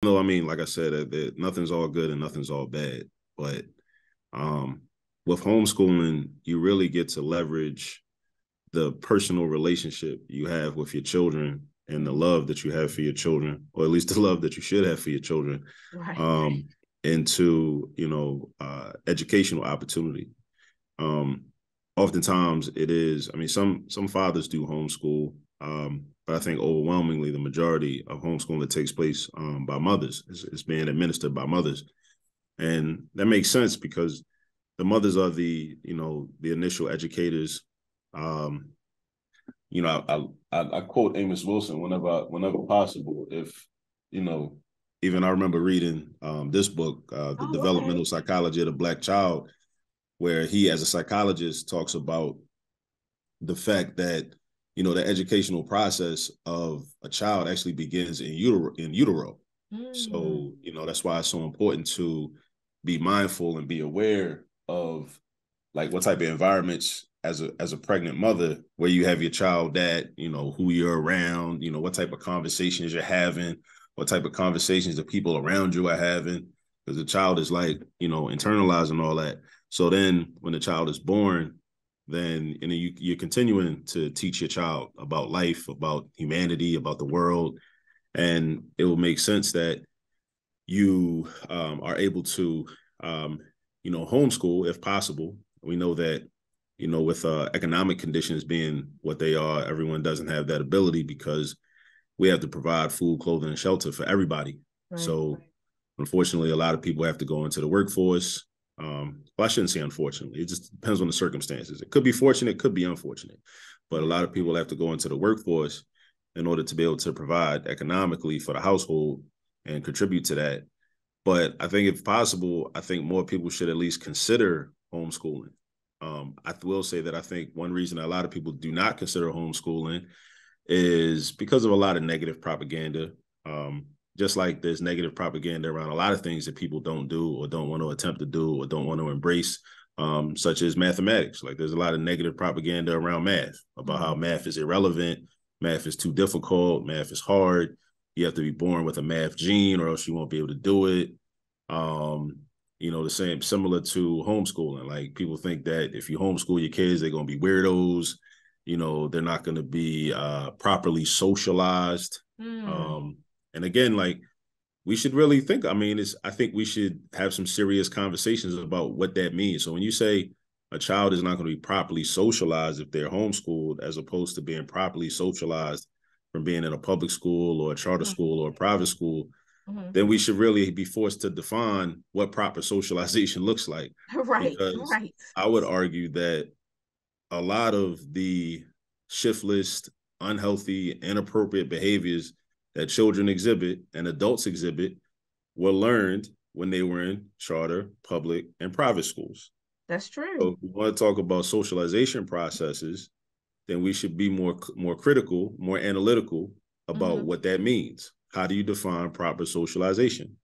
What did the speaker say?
No, I mean, like I said, that nothing's all good and nothing's all bad. But um, with homeschooling, you really get to leverage the personal relationship you have with your children and the love that you have for your children, or at least the love that you should have for your children, Right. um, into educational opportunity. Um, Oftentimes it is. I mean, some fathers do homeschool, but I think overwhelmingly the majority of homeschooling that takes place by mothers is being administered by mothers, and that makes sense because the mothers are the initial educators. Um, I quote Amos Wilson whenever possible. If you know, even I remember reading this book, The Oh, okay. Developmental Psychology of the Black Child, where he, as a psychologist, talks about the fact that the educational process of a child actually begins in utero. Mm. So that's why it's so important to be mindful and be aware of like what type of environments as a pregnant mother where you have your child that who you're around, what type of conversations you're having, what type of conversations the people around you are having, because the child is like internalizing all that. So then when the child is born, then you're continuing to teach your child about life, about humanity, about the world, and it will make sense that you are able to homeschool if possible. We know that with economic conditions being what they are, everyone doesn't have that ability because we have to provide food, clothing, and shelter for everybody. Right. So unfortunately, a lot of people have to go into the workforce. Well, I shouldn't say unfortunately. It just depends on the circumstances. It could be fortunate, it could be unfortunate. But a Yeah. lot of people have to go into the workforce in order to be able to provide economically for the household and contribute to that. But I think if possible, I think more people should at least consider homeschooling. I will say that I think one reason a lot of people do not consider homeschooling is because of a lot of negative propaganda. Um, just like there's negative propaganda around a lot of things that people don't do or don't want to attempt to do or don't want to embrace, such as mathematics. Like there's a lot of negative propaganda around math about how Mm. math is irrelevant, math is too difficult, math is hard. You have to be born with a math gene or else you won't be able to do it. Um, the same similar to homeschooling. Like people think that if you homeschool your kids, they're gonna be weirdos. They're not gonna be properly socialized. Mm. And again, like we should really think. I mean, I think we should have some serious conversations about what that means. So when you say a child is not going to be properly socialized if they're homeschooled, as opposed to being properly socialized from being in a public school or a charter Mm. school or a private school, Mm. then we should really be forced to define what proper socialization looks like. Right. Because Right. I would argue that a lot of the shiftless, unhealthy, inappropriate behaviors that children exhibit and adults exhibit were learned when they were in charter, public, and private schools. That's So true. if we want to talk about socialization processes, then we should be more critical, more analytical about Hmm. what that means. How do you define proper socialization?